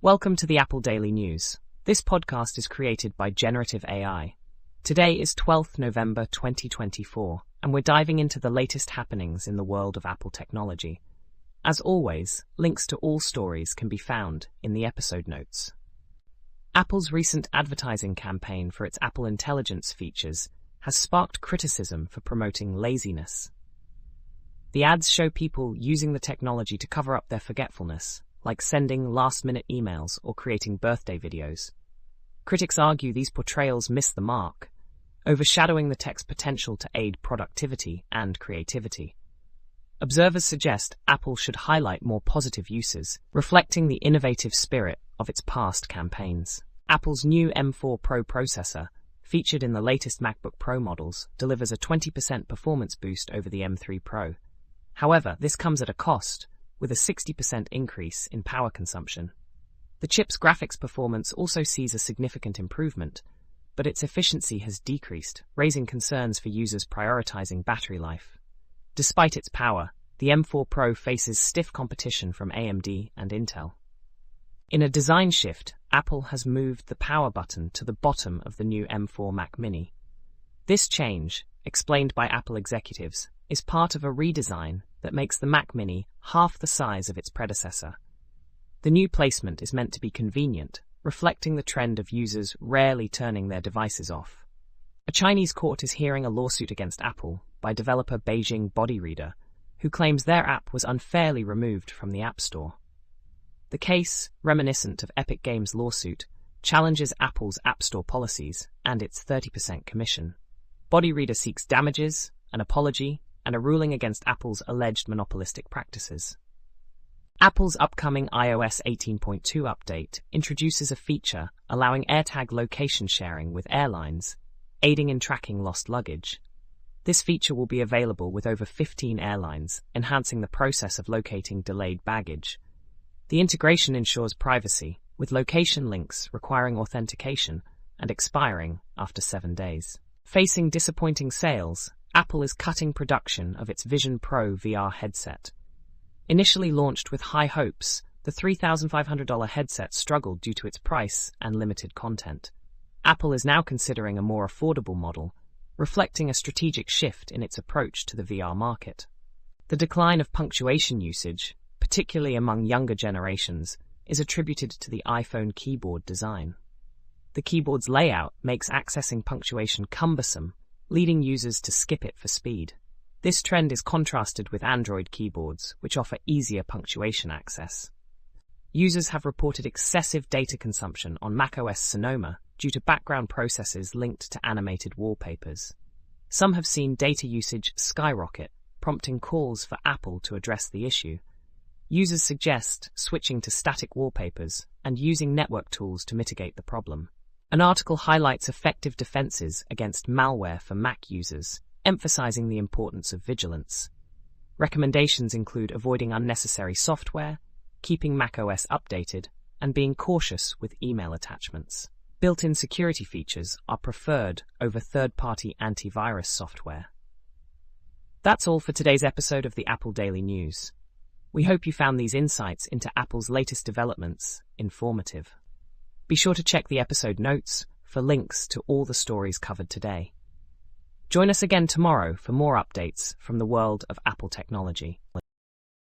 Welcome to the Apple Daily News. This podcast is created by Generative AI. Today is 12th November 2024, and we're diving into the latest happenings in the world of Apple technology. As always, links to all stories can be found in the episode notes. Apple's recent advertising campaign for its Apple Intelligence features has sparked criticism for promoting laziness. The ads show people using the technology to cover up their forgetfulness, like sending last-minute emails or creating birthday videos. Critics argue these portrayals miss the mark, overshadowing the tech's potential to aid productivity and creativity. Observers suggest Apple should highlight more positive uses, reflecting the innovative spirit of its past campaigns. Apple's new M4 Pro processor, featured in the latest MacBook Pro models, delivers a 20% performance boost over the M3 Pro. However, this comes at a cost, with a 60% increase in power consumption. The chip's graphics performance also sees a significant improvement, but its efficiency has decreased, raising concerns for users prioritizing battery life. Despite its power, the M4 Pro faces stiff competition from AMD and Intel. In a design shift, Apple has moved the power button to the bottom of the new M4 Mac Mini. This change, explained by Apple executives, is part of a redesign that makes the Mac Mini half the size of its predecessor. The new placement is meant to be convenient, reflecting the trend of users rarely turning their devices off. A Chinese court is hearing a lawsuit against Apple by developer Beijing Body Reader, who claims their app was unfairly removed from the App Store. The case, reminiscent of Epic Games' lawsuit, challenges Apple's App Store policies and its 30% commission. Body Reader seeks damages, an apology, and a ruling against Apple's alleged monopolistic practices. Apple's upcoming iOS 18.2 update introduces a feature allowing AirTag location sharing with airlines, aiding in tracking lost luggage. This feature will be available with over 15 airlines, enhancing the process of locating delayed baggage. The integration ensures privacy, with location links requiring authentication and expiring after 7 days. Facing disappointing sales, Apple is cutting production of its Vision Pro VR headset. Initially launched with high hopes, the $3,500 headset struggled due to its price and limited content. Apple is now considering a more affordable model, reflecting a strategic shift in its approach to the VR market. The decline of punctuation usage, particularly among younger generations, is attributed to the iPhone keyboard design. The keyboard's layout makes accessing punctuation cumbersome, leading users to skip it for speed. This trend is contrasted with Android keyboards, which offer easier punctuation access. Users have reported excessive data consumption on macOS Sonoma due to background processes linked to animated wallpapers. Some have seen data usage skyrocket, prompting calls for Apple to address the issue. Users suggest switching to static wallpapers and using network tools to mitigate the problem. An article highlights effective defenses against malware for Mac users, emphasizing the importance of vigilance. Recommendations include avoiding unnecessary software, keeping macOS updated, and being cautious with email attachments. Built-in security features are preferred over third-party antivirus software. That's all for today's episode of the Apple Daily News. We hope you found these insights into Apple's latest developments informative. Be sure to check the episode notes for links to all the stories covered today. Join us again tomorrow for more updates from the world of Apple technology.